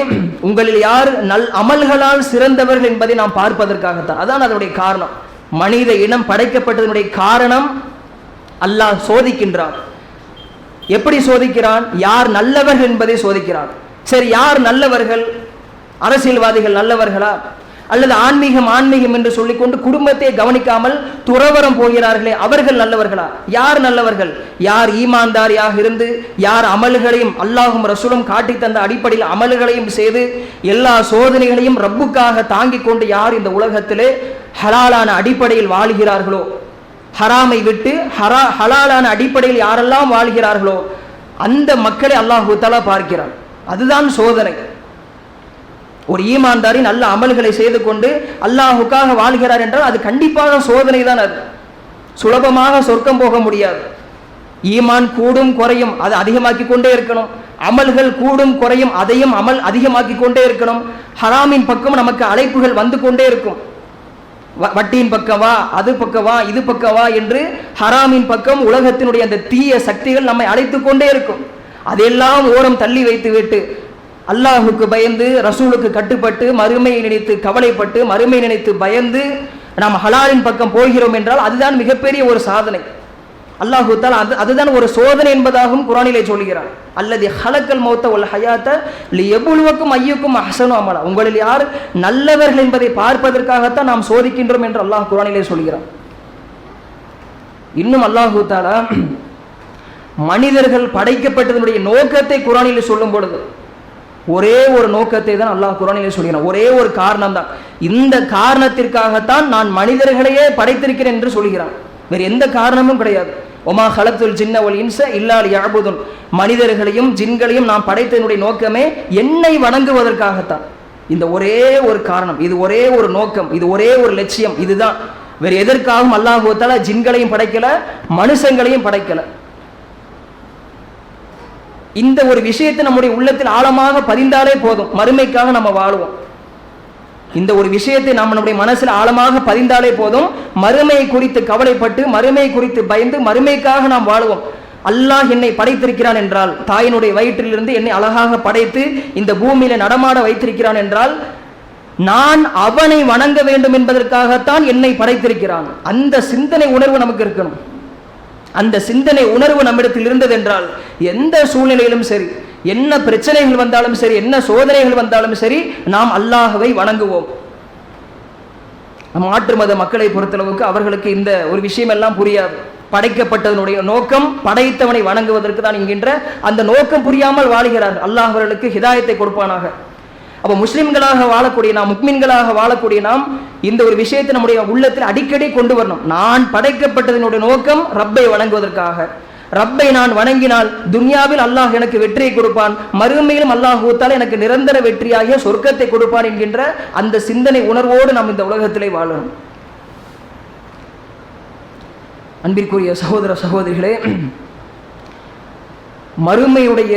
உங்களில் யார் நல் அமல்களால் சிறந்தவர்கள் என்பதை நாம் பார்ப்பதற்காகத்தான். அதான் அதனுடைய காரணம். மனித இனம் படைக்கப்பட்டதனுடைய காரணம் அல்லாஹ் சோதிக்கின்றான். எப்படி சோதிக்கிறான்? யார் நல்லவர்கள் என்பதை சோதிக்கிறான். சரி, யார் நல்லவர்கள்? அரசியல்வாதிகள் நல்லவர்களா? அல்லது ஆன்மீகம் என்று சொல்லிக்கொண்டு குடும்பத்தை கவனிக்காமல் துறவரம் போகிறார்களே, அவர்கள் நல்லவர்களா? யார் நல்லவர்கள்? யார் ஈமான்தாரியாக இருந்து, யார் அமல்களையும் அல்லாஹும் ரசூலும் காட்டி தந்த அடிப்படையில் அமல்களையும் செய்து எல்லா சோதனைகளையும் ரப்புக்காக தாங்கிக் கொண்டு யார் இந்த உலகத்திலே ஹலாலான அடிப்படையில் வாழ்கிறார்களோ, ஹராமை விட்டு ஹலாலான அடிப்படையில் யாரெல்லாம் வாழ்கிறார்களோ அந்த மக்களை அல்லாஹு தஆலா பார்க்கிறான். அதுதான் சோதனை. ஒரு ஈமான்தாரி நல்ல அமல்களை செய்து கொண்டு அல்லாஹுக்காக வாழ்கிறார் என்றால் அது கண்டிப்பாக சோதனை தான். அது சுலபமாக சொர்க்கம் போக முடியாது. ஈமான் கூடும் குறையும், அதை அதிகமாக்கி கொண்டே இருக்கணும். அமல்கள் கூடும் குறையும், அதையும் அமல் அதிகமாக்கி கொண்டே இருக்கணும். ஹராமின் பக்கம் நமக்கு அழைப்புகள் வந்து கொண்டே இருக்கும். வட்டியின் பக்கவா, அது பக்கவா, இது பக்கவா என்று ஹராமின் பக்கம் உலகத்தினுடைய அந்த தீய சக்திகள் நம்மை அழைத்து கொண்டே இருக்கும். அதெல்லாம் ஓரம் தள்ளி வைத்து விட்டு அல்லாஹுக்கு பயந்து, ரசூலுக்கு கட்டுப்பட்டு, மறுமையை நினைத்து கவலைப்பட்டு, மறுமை நினைத்து பயந்து நாம் ஹலாலின் பக்கம் போகிறோம் என்றால் அதுதான் மிகப்பெரிய ஒரு சாதனை. அல்லாஹு தஆலா அதுதான் ஒரு சோதனை என்பதாகவும் குர்ஆனிலே சொல்கிறார். அல்லதி ஹலக்கல் மௌத்த வல் ஹயாத்த லியபுலுவக்கும் ஐயுக்கும் அஹ்ஸனு அமலா. உங்களில் யார் நல்லவர்கள் என்பதை பார்ப்பதற்காகத்தான் நாம் சோதிக்கின்றோம் என்று அல்லாஹ் குர்ஆனிலே சொல்கிறார். இன்னும் அல்லாஹு தஆலா மனிதர்கள் படைக்கப்பட்டதனுடைய நோக்கத்தை குர்ஆனிலே சொல்லும் பொழுது ஒரே ஒரு நோக்கத்தை தான் அல்லாஹ் குர்ஆனிலே சொல்கிறான். ஒரே ஒரு காரணம் தான். இந்த காரணத்திற்காகத்தான் நான் மனிதர்களையே படைத்திருக்கிறேன் என்று சொல்கிறான். வேறு எந்த காரணமும் கிடையாது. ஒமா ஹலத்துல் ஜின்ன வல் இன்ஸ இல்லா லியஅபுதுன். மனிதர்களையும் ஜின்களையும் நான் படைத்ததனுடைய நோக்கமே என்னை வணங்குவதற்காகத்தான். இந்த ஒரே ஒரு காரணம், இது ஒரே ஒரு நோக்கம், இது ஒரே ஒரு லட்சியம், இதுதான். வேறு எதற்காகவும் அல்லாஹ் தஆலா ஜின்களையும் படைக்கல, மனுஷங்களையும் படைக்கல. இந்த ஒரு விஷயத்தை நம்முடைய உள்ளத்தில் ஆழமாக பதிந்தாலே போதும், மறுமைக்காக நம்ம வாழுவோம். இந்த ஒரு விஷயத்தை நாம் நம்முடைய மனசில் ஆழமாக பதிந்தாலே போதும், மறுமையை குறித்து கவலைப்பட்டு, மறுமையை குறித்து பயந்து, மறுமைக்காக நாம் வாழுவோம். அல்லாஹ் என்னை படைத்திருக்கிறான் என்றால், தாயினுடைய வயிற்றிலிருந்து என்னை அழகாக படைத்து இந்த பூமியில நடமாட வைத்திருக்கிறான் என்றால், நான் அவனை வணங்க வேண்டும் என்பதற்காகத்தான் என்னை படைத்திருக்கிறான். அந்த சிந்தனை உணர்வு நமக்கு இருக்கணும். அந்த சிந்தனை உணர்வு நம்மிடத்தில் இருந்தது என்றால் எந்த சூழ்நிலையிலும் சரி, என்ன பிரச்சனைகள் வந்தாலும் சரி, என்ன சோதனைகள் வந்தாலும் சரி, நாம் அல்லாஹ்வை வணங்குவோம். மாற்று மத மக்களை பொறுத்தளவுக்கு அவர்களுக்கு இந்த ஒரு விஷயம் எல்லாம் புரியாது. படைக்கப்பட்டதனுடைய நோக்கம் படைத்தவனை வணங்குவதற்கு தான் என்கின்ற அந்த நோக்கம் புரியாமல் வாழ்கிறார். அல்லாஹ் அவர்களுக்கு ஹிதாயத்தை கொடுப்பானாக. அப்போ முஸ்லிம்களாக வாழக்கூடிய நாம், முக்மின்களாக வாழக்கூடிய நாம் இந்த ஒரு விஷயத்தை நம்முடைய உள்ளத்தில் அடிக்கடி கொண்டு வரணும். நான் படைக்கப்பட்டதனுடைய நோக்கம் ரப்பை வணங்குவதற்காக. ரப்பை நான் வணங்கினால் துன்யாவில் அல்லாஹ் எனக்கு வெற்றியை கொடுப்பான், மறுமையிலும் அல்லாஹ் தஆலா எனக்கு நிரந்தர வெற்றியாகிய சொர்க்கத்தை கொடுப்பான் என்கின்ற அந்த சிந்தனை உணர்வோடு நாம் இந்த உலகத்திலே வாழணும். அன்பிற்குரிய சகோதர சகோதரிகளே, மறுமையுடைய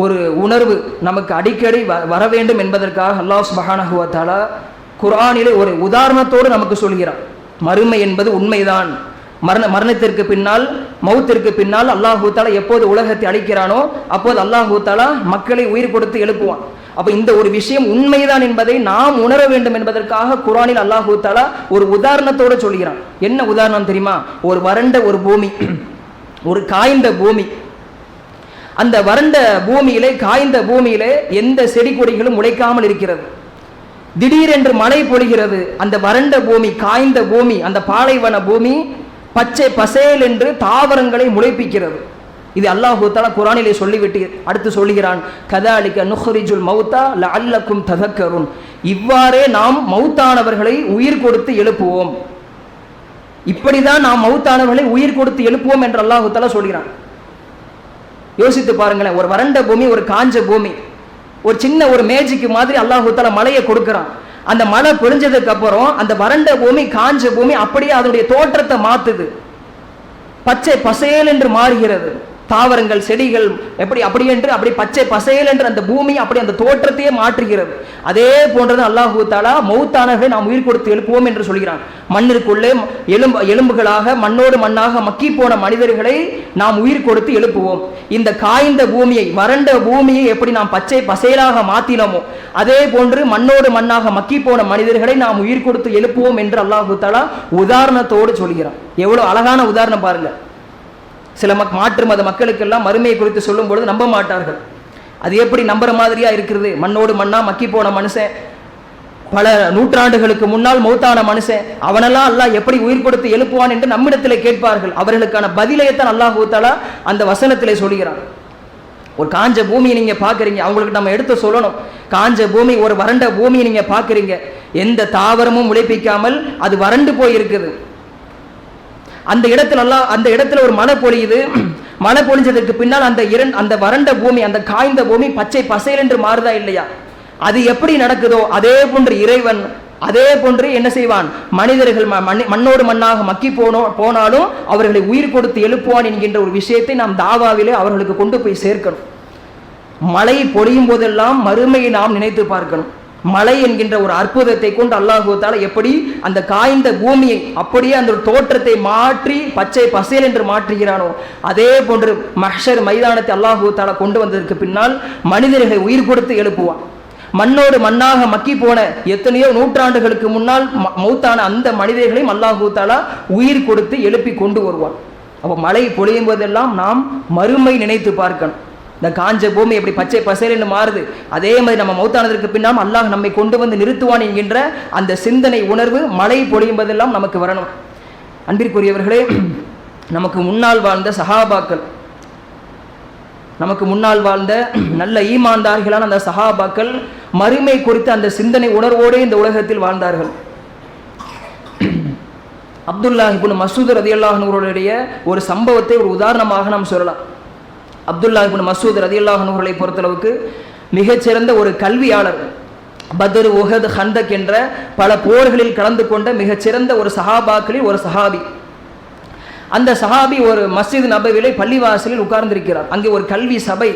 ஒரு உணர்வு நமக்கு அடிக்கடி வர வேண்டும் என்பதற்காக அல்லாஹ் சுப்ஹானஹு வ தஆலா குர்ஆனிலே ஒரு உதாரணத்தோடு நமக்கு சொல்கிறான். மறுமை என்பது உண்மைதான். மரணத்திற்கு பின்னால், மௌத்திற்கு பின்னால் அல்லாஹ் தஆலா எப்போது உலகத்தை அழிக்கிறானோ அப்போது அல்லாஹ் தஆலா மக்களை உயிர் கொடுத்து எழுப்புவான். அப்போ இந்த ஒரு விஷயம் உண்மைதான் என்பதை நாம் உணர வேண்டும் என்பதற்காக குர்ஆனில் அல்லாஹ் தஆலா ஒரு உதாரணத்தோடு சொல்கிறான். என்ன உதாரணம் தெரியுமா? ஒரு வறண்ட ஒரு பூமி, ஒரு காய்ந்த பூமி. அந்த வறண்ட பூமியிலே, காய்ந்த பூமியிலே எந்த செடி கொடிகளும் முளைக்காமல் இருக்கிறது. திடீரென்று மழை பொழிகிறது. அந்த வறண்ட பூமி, காய்ந்த பூமி, அந்த பாலைவன பூமி பச்சை பசேல் என்று தாவரங்களை முளைப்பிக்கிறது. இது அல்லாஹ் தஆலா குர்ஆனிலே சொல்லிவிட்டு அடுத்து சொல்கிறான், கதாலிக நுஹ்ரிஜுல் மௌதா லஅல்லக்கும் ததக்கருன். இவ்வாறே நாம் மௌத்தானவர்களை உயிர் கொடுத்து எழுப்புவோம். இப்படிதான் நாம் மௌத்தானவர்களை உயிர் கொடுத்து எழுப்புவோம் என்று அல்லாஹ் தஆலா சொல்கிறான். யோசித்து பாருங்களேன், ஒரு வறண்ட பூமி, ஒரு காஞ்ச பூமி, ஒரு சின்ன ஒரு மேஜிக் மாதிரி அல்லாஹ் தஆலா மழையை கொடுக்கிறான். அந்த மழை பொழிஞ்சதுக்கு அப்புறம் அந்த வறண்ட பூமி, காஞ்ச பூமி அப்படியே அதனுடைய தோற்றத்தை மாத்துது, பச்சை பசேல் என்று மாறுகிறது. தாவரங்கள், செடிகள் அப்படி என்று அப்படி பச்சை பசேல் என்று அந்த பூமி அப்படி அந்த தோற்றத்தையே மாற்றுகிறது. அதே போன்றது அல்லாஹு தஆலா மௌத்தானவர்களை நாம் உயிர் கொடுத்து எழுப்புவோம் என்று சொல்கிறான். மண்ணிற்குள்ளே எலும்புகளாக மண்ணோடு மண்ணாக மக்கி போன மனிதர்களை நாம் உயிர் கொடுத்து எழுப்புவோம். இந்த காய்ந்த பூமியை, வறண்ட பூமியை எப்படி நாம் பச்சை பசேலாக மாற்றினோமோ அதே போன்று மண்ணோடு மண்ணாக மக்கி போன மனிதர்களை நாம் உயிர் கொடுத்து எழுப்புவோம் என்று அல்லாஹு தஆலா உதாரணத்தோடு சொல்கிறான். எவ்வளவு அழகான உதாரணம் பாருங்க. சில மாற்று மத மக்களுக்கெல்லாம் மறுமையை குறித்து சொல்லும் பொழுது நம்ப மாட்டார்கள். அது எப்படி நம்புற மாதிரியா இருக்கிறது? மண்ணோடு மண்ணா மக்கி போன மனுஷன், பல நூற்றாண்டுகளுக்கு முன்னால் மௌத்தான மனுஷன், அவனெல்லாம் அல்லாஹ் எப்படி உயிர் கொடுத்து எழுப்புவான் என்று நம்மிடத்திலே கேட்பார்கள். அவர்களுக்கான பதிலையத்தான் அல்லாஹ் தஆலா அந்த வசனத்திலே சொல்கிறான். ஒரு காஞ்ச பூமியை நீங்க பாக்குறீங்க, அவங்களுக்கு நம்ம எடுத்து சொல்லணும். காஞ்ச பூமி, ஒரு வறண்ட பூமியை நீங்க பாக்குறீங்க, எந்த தாவரமும் முளைப்பிக்காமல் அது வறண்டு போய் இருக்குது. அந்த இடத்துல ஒரு மழை பொழியுது. மழை பொழிஞ்சதுக்கு பின்னால் அந்த வறண்ட பூமி, அந்த காய்ந்த பூமி பச்சை பசேல் என்று மாறுதா இல்லையா? அது எப்படி நடக்குதோ அதே போன்று இறைவன் அதே போன்று என்ன செய்வான்? மனிதர்கள் மண்ணோடு மண்ணாக மக்கி போனாலும் அவர்களை உயிர் கொடுத்து எழுப்புவான் என்கின்ற ஒரு விஷயத்தை நாம் தாவாவிலே அவர்களுக்கு கொண்டு போய் சேர்க்கணும். மழை பொழியும் போதெல்லாம் மறுமையை நாம் நினைத்து பார்க்கணும். மழை என்கின்ற ஒரு அற்புதத்தை கொண்டு அல்லாஹு தஆலா எப்படி அந்த காய்ந்த பூமியை அப்படியே அந்த தோற்றத்தை மாற்றி பச்சை பசேல் என்று மாற்றுகிறானோ அதே போன்று மஹ்ஷர் மைதானத்தை அல்லாஹு தஆலா கொண்டு வந்ததற்கு பின்னால் மனிதர்களை உயிர் கொடுத்து எழுப்புவான். மண்ணோடு மண்ணாக மக்கி போன எத்தனையோ நூற்றாண்டுகளுக்கு முன்னால் மௌத்தான அந்த மனிதர்களையும் அல்லாஹு தஆலா உயிர் கொடுத்து எழுப்பி கொண்டு வருவான். அப்போ மழை பொழியும் போதெல்லாம் நாம் மறுமை நினைத்து பார்க்கணும். இந்த காஞ்ச பூமி எப்படி பச்சை பசேல் என்று மாறுது, அதே மாதிரி நம்ம மௌத்தானதற்கு பின்னால் அல்லாஹ் நம்மை கொண்டு வந்து நிறுத்துவான் என்கின்ற அந்த சிந்தனை உணர்வு மழை பொழியும் போதெல்லாம் நமக்கு வரணும். அன்பிற்குரியவர்களே, நமக்கு முன்னால் வாழ்ந்த சஹாபாக்கள், நமக்கு முன்னால் வாழ்ந்த நல்ல ஈமான்தார்களான அந்த சஹாபாக்கள் மறுமை குறித்த அந்த சிந்தனை உணர்வோடு இந்த உலகத்தில் வாழ்ந்தார்கள். அப்துல்லாஹ் இப்னு மஸ்ஊத் ரலியல்லாஹு அன்ஹுடைய ஒரு சம்பவத்தை ஒரு உதாரணமாக நாம் சொல்லலாம். அப்துல்லாஹ் இப்னு மஸ்ஊத் ரலியல்லாஹு அன்ஹுவை பொறுத்தளவுக்கு மிகச்சிறந்த ஒரு கல்வியாளர். பத்ர், உஹத், ஹந்தக் என்ற பல போர்களில் கலந்து கொண்ட மிகச்சிறந்த ஒரு சஹாபாக்களில் ஒரு சஹாபி. அந்த சஹாபி ஒரு மஸ்ஜித் நபவிலே பள்ளிவாசலில் உட்கார்ந்திருக்கிறார். அங்கே ஒரு கல்வி சபை.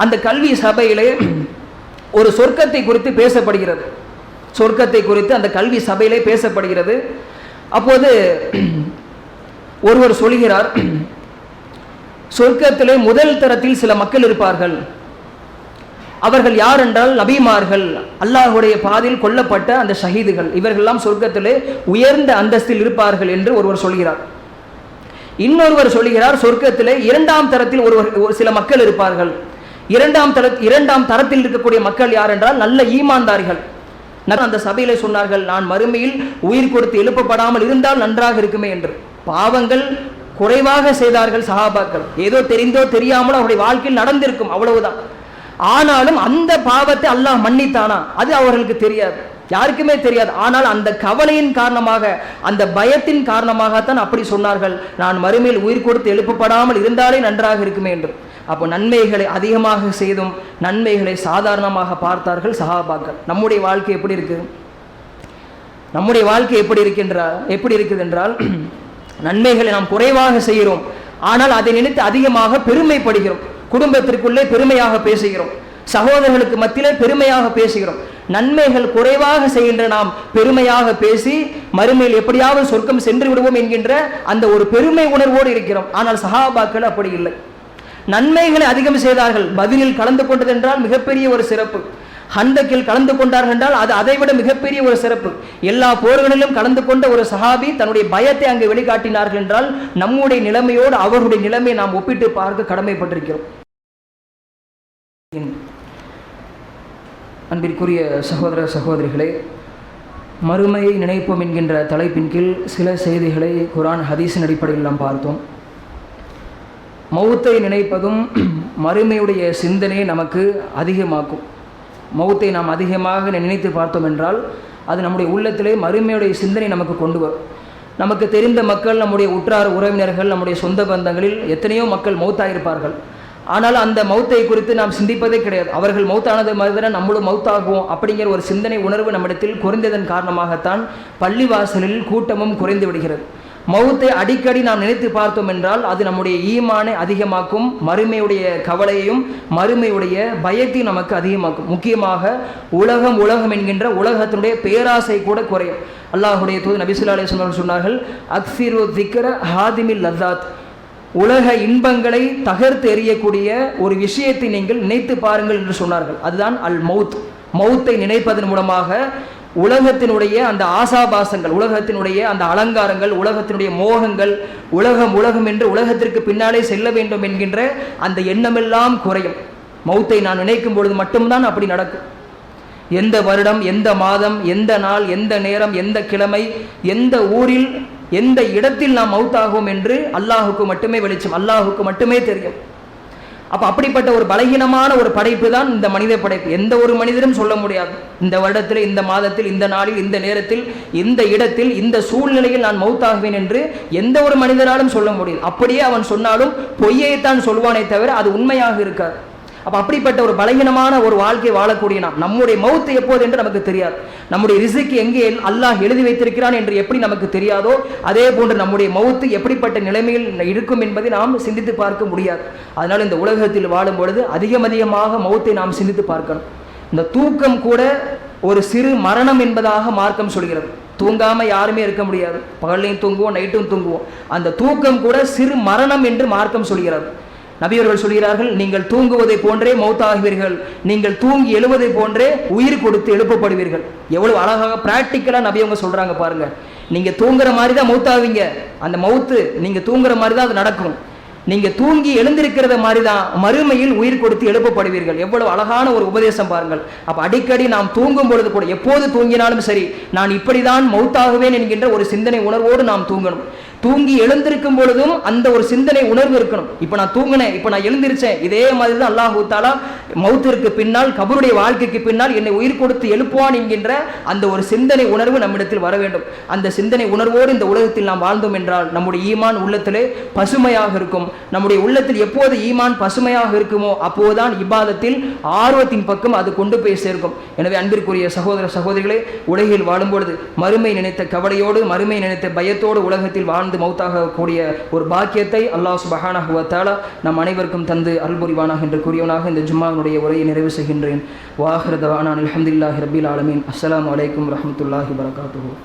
அந்த கல்வி சபையிலே ஒரு சொர்க்கத்தை குறித்து பேசப்படுகிறது. சொர்க்கத்தை குறித்து அந்த கல்வி சபையிலே பேசப்படுகிறது. அப்போது ஒருவர் சொல்கிறார், சொர்க்கத்திலே முதல் தரத்தில் சில மக்கள் இருப்பார்கள். அவர்கள் யார் என்றால் நபிமார்கள், அல்லாஹ்வுடைய பாதையில் கொல்லப்பட்ட அந்த ஷஹீதுகள். இவர்களெல்லாம் சொர்க்கத்திலே உயர்ந்த அந்தஸ்தில் இருப்பார்கள் என்று ஒருவர் சொல்கிறார். இன்னொருவர் சொல்கிறார், சொர்க்கத்திலே இரண்டாம் தரத்தில் ஒரு சில மக்கள் இருப்பார்கள். இரண்டாம் தரத்தில் இருக்கக்கூடிய மக்கள் யார் என்றால் நல்ல ஈமான்தார்கள். அந்த சபையிலே சொன்னார்கள், நான் மறுமையில் உயிர் கொடுத்து எழுப்பப்படாமல் இருந்தால் நன்றாக இருக்குமே என்று. பாவங்கள் குறைவாக செய்தார்கள் சஹாபாக்கள், ஏதோ தெரிந்தோ தெரியாமலோ அவருடைய வாழ்க்கையில் நடந்திருக்கும், அவ்வளவுதான். ஆனாலும் அந்த பாவத்தை அல்லாஹ் மன்னித்தானா அது அவர்களுக்கு தெரியாது, யாருக்குமே தெரியாது. ஆனால் அந்த கவலையின் காரணமாக, அந்த பயத்தின் காரணமாகத்தான் அப்படி சொன்னார்கள், நான் மறுமையில் உயிர் கொடுத்து எழுப்பப்படாமல் இருந்தாலே நன்றாக இருக்குமே என்று. அப்போ நன்மைகளை அதிகமாக செய்தும் நன்மைகளை சாதாரணமாக பார்த்தார்கள் சஹாபாக்கள். நம்முடைய வாழ்க்கை எப்படி இருக்கு? நம்முடைய வாழ்க்கை எப்படி இருக்குது என்றால் நன்மைகளை நாம் குறைவாக செய்கிறோம், ஆனால் அதை நினைத்து அதிகமாக பெருமைப்படுகிறோம். குடும்பத்திற்குள்ளே பெருமையாக பேசுகிறோம், சகோதரர்களுக்கு மத்தியிலே பெருமையாக பேசுகிறோம். நன்மைகள் குறைவாக செய்கின்ற நாம் பெருமையாக பேசி மறுமையில் எப்படியாவது சொர்க்கம் சென்று விடுவோம் என்கின்ற அந்த ஒரு பெருமை உணர்வோடு இருக்கிறோம். ஆனால் சஹாபாக்கள் அப்படி இல்லை. நன்மைகளை அதிகம் செய்தார்கள். பதிலில் கலந்து கொண்டது என்றால் மிகப்பெரிய ஒரு சிறப்பு. ஹந்தக்கில் கலந்து கொண்டார்கள் என்றால் அது அதைவிட மிகப்பெரிய ஒரு சிறப்பு. எல்லா போர்களிலும் கலந்து கொண்ட ஒரு சஹாபி தன்னுடைய பயத்தை அங்கு வெளிக்காட்டினார்கள் என்றால் நம்முடைய நிலைமையோடு அவர்களுடைய நிலைமையை நாம் ஒப்பிட்டு பார்க்க கடமைப்பட்டிருக்கிறோம். அன்பிற்குரிய சகோதர சகோதரிகளே, மறுமையை நினைப்போம் என்கின்ற தலைப்பின் கீழ் சில செய்திகளை குர்ஆன் ஹதீஸின் அடிப்படையில் நாம் பார்த்தோம். மௌத்தை நினைப்பதும் மறுமையுடைய சிந்தனையை நமக்கு அதிகமாக்கும். மௌத்தை நாம் அதிகமாக நினைத்து பார்த்தோம் என்றால் அது நம்முடைய உள்ளத்திலே மறுமையுடைய சிந்தனை நமக்கு கொண்டு வரும். நமக்கு தெரிந்த மக்கள், நம்முடைய உற்றார் உறவினர்கள், நம்முடைய சொந்த பந்தங்களில் எத்தனையோ மக்கள் மௌத்தாயிருப்பார்கள். ஆனால் அந்த மௌத்தை குறித்து நாம் சிந்திப்பதே கிடையாது. அவர்கள் மௌத்தானது மாதிரி நம்மளும் மௌத்தாகுவோம் அப்படிங்கிற ஒரு சிந்தனை உணர்வு நம்மிடத்தில் குறைந்ததன் காரணமாகத்தான் பள்ளிவாசலில் கூட்டமும் குறைந்து விடுகிறது. மௌத்தை அடிக்கடி நாம் நினைத்து பார்த்தோம் என்றால் அது நம்முடைய ஈமானை அதிகமாக்கும், மறுமையுடைய கவலையையும் மறுமையுடைய பயத்தையும் நமக்கு அதிகமாக்கும். முக்கியமாக உலகம் என்கின்ற உலகத்தினுடைய பேராசை கூட குறையும். அல்லாஹுடைய தூதர் நபி ஸல்லல்லாஹு அலைஹி வஸல்லம் சொன்னார்கள், அக்ஸிரு திக்ர ஹாதிமில் லஸாத், உலக இன்பங்களை தகர்த்து எறியக்கூடிய ஒரு விஷயத்தை நீங்கள் நினைத்து பாருங்கள் என்று சொன்னார்கள். அதுதான் அல் மௌத். மௌத்தை நினைப்பதன் மூலமாக உலகத்தினுடைய அந்த ஆசாபாசங்கள், உலகத்தினுடைய அந்த அலங்காரங்கள், உலகத்தினுடைய மோகங்கள், உலகம் என்று உலகத்திற்கு பின்னாலே செல்ல வேண்டும் என்கின்ற அந்த எண்ணமெல்லாம் குறையும். மௌத்தை நான் நினைக்கும் பொழுது மட்டும்தான் அப்படி நடக்கும். எந்த வருடம், எந்த மாதம், எந்த நாள், எந்த நேரம், எந்த கிழமை, எந்த ஊரில், எந்த இடத்தில் நாம் மௌத்தாகும் என்று அல்லாஹுக்கு மட்டுமே வெளிச்சம், அல்லாஹுக்கு மட்டுமே தெரியும். அப்படிப்பட்ட ஒரு பலகீனமான ஒரு படைப்பு தான் இந்த மனித படைப்பு. எந்த ஒரு மனிதரும் சொல்ல முடியாது, இந்த வருடத்தில், இந்த மாதத்தில், இந்த நாளில், இந்த நேரத்தில், இந்த இடத்தில், இந்த சூழ்நிலையில் நான் மௌத்தாகுவேன் என்று எந்த ஒரு மனிதனாலும் சொல்ல முடியும். அப்படியே அவன் சொன்னாலும் பொய்யைத்தான் சொல்வானே தவிர அது உண்மையாக இருக்காது. அப்படிப்பட்ட ஒரு பலகீனமான ஒரு வாழ்க்கை வாழக்கூடிய நம்முடைய மௌத்து எப்போது என்று நமக்கு தெரியாது. நம்முடைய ரிஸ்க் எங்கே அல்லாஹ் எழுதி வைத்திருக்கிறான் என்று எப்படி நமக்கு தெரியாதோ அதே போன்று நம்முடைய மௌத்து எப்படிப்பட்ட நிலைமையில் இருக்கும் என்பதை நாம் சிந்தித்து பார்க்க முடியாது. அதனால் இந்த உலகத்தில் வாழும் பொழுது அதிகமாக மௌத்தை நாம் சிந்தித்து பார்க்கணும். இந்த தூக்கம் கூட ஒரு சிறு மரணம் என்பதாக மார்க்கம் சொல்கிறது. தூங்காம யாருமே இருக்க முடியாது. பகலையும் தூங்குவோம், நைட்டும் தூங்குவோம். அந்த தூக்கம் கூட சிறு மரணம் என்று மார்க்கம் சொல்கிறது. நபியவர்கள் சொல்கிறார்கள், நீங்கள் தூங்குவதை போன்றே மௌத்தாகுவீர்கள், நீங்கள் தூங்கி எழுவதை போன்றே உயிர் கொடுத்து எழுப்பப்படுவீர்கள். எவ்வளவு அழகாக பிராக்டிக்கலா நபியவங்க சொல்றாங்க பாருங்க. நீங்க தூங்குற மாதிரி தான் மௌத்தாவீங்க, அந்த மௌத்து நீங்க தூங்குற மாதிரி தான் அது நடக்கும். நீங்க தூங்கி எழுந்திருக்கிறத மாதிரி தான் மறுமையில் உயிர் கொடுத்து எழுப்பப்படுவீர்கள். எவ்வளவு அழகான ஒரு உபதேசம் பாருங்கள். அடிக்கடி நாம் தூங்கும் பொழுது கூட, எப்போது தூங்கினாலும் சரி, நான் இப்படிதான் மௌத்தாகுவேன் என்கின்ற ஒரு சிந்தனை உணர்வோடு நாம் தூங்கணும். தூங்கி எழுந்திருக்கும் பொழுதும் அந்த ஒரு சிந்தனை உணர்வு இருக்கணும். இப்ப நான் தூங்கினேன், இப்ப நான் எழுந்திருச்சேன், இதே மாதிரி தான் அல்லாஹு தஆலா மௌத்திற்கு பின்னால், கபருடைய வாழ்க்கைக்கு பின்னால் என்னை உயிர் கொடுத்து எழுப்புவான் என்கின்ற அந்த ஒரு சிந்தனை உணர்வு நம்மிடத்தில் வர வேண்டும். அந்த சிந்தனை உணர்வோடு இந்த உலகத்தில் நாம் வாழ்ந்தோம் என்றால் நம்முடைய ஈமான் உள்ளத்திலே பசுமையாக இருக்கும். நம்முடைய உள்ளத்தில் எப்போது ஈமான் பசுமையாக இருக்குமோ அப்போதுதான் இபாதத்தில் ஆர்வத்தின் பக்கம் அது கொண்டு போய் சேர்க்கும். எனவே அன்பிற்குரிய சகோதர சகோதரிகளே, உலகில் வாழும் பொழுது மறுமை நினைத்த கவலையோடு, மறுமை நினைத்த பயத்தோடு உலகத்தில் வாழ்ந்து மௌத்தாக கூடிய ஒரு பாக்கியத்தை அல்லாஹ் சுப்ஹானஹு வ தஆலா நம் அனைவருக்கும் தந்து அருள் புரிவானாக என்று கூறியவனாக இந்த ஜும்மாவுடைய உரையை நிறைவு செய்கின்றேன். வாஹிரு தவானா அல்ஹம்துலில்லாஹி ரப்பில் ஆலமீன். அஸ்ஸலாமு அலைக்கும் வரஹ்மத்துல்லாஹி வபரகாத்துஹு.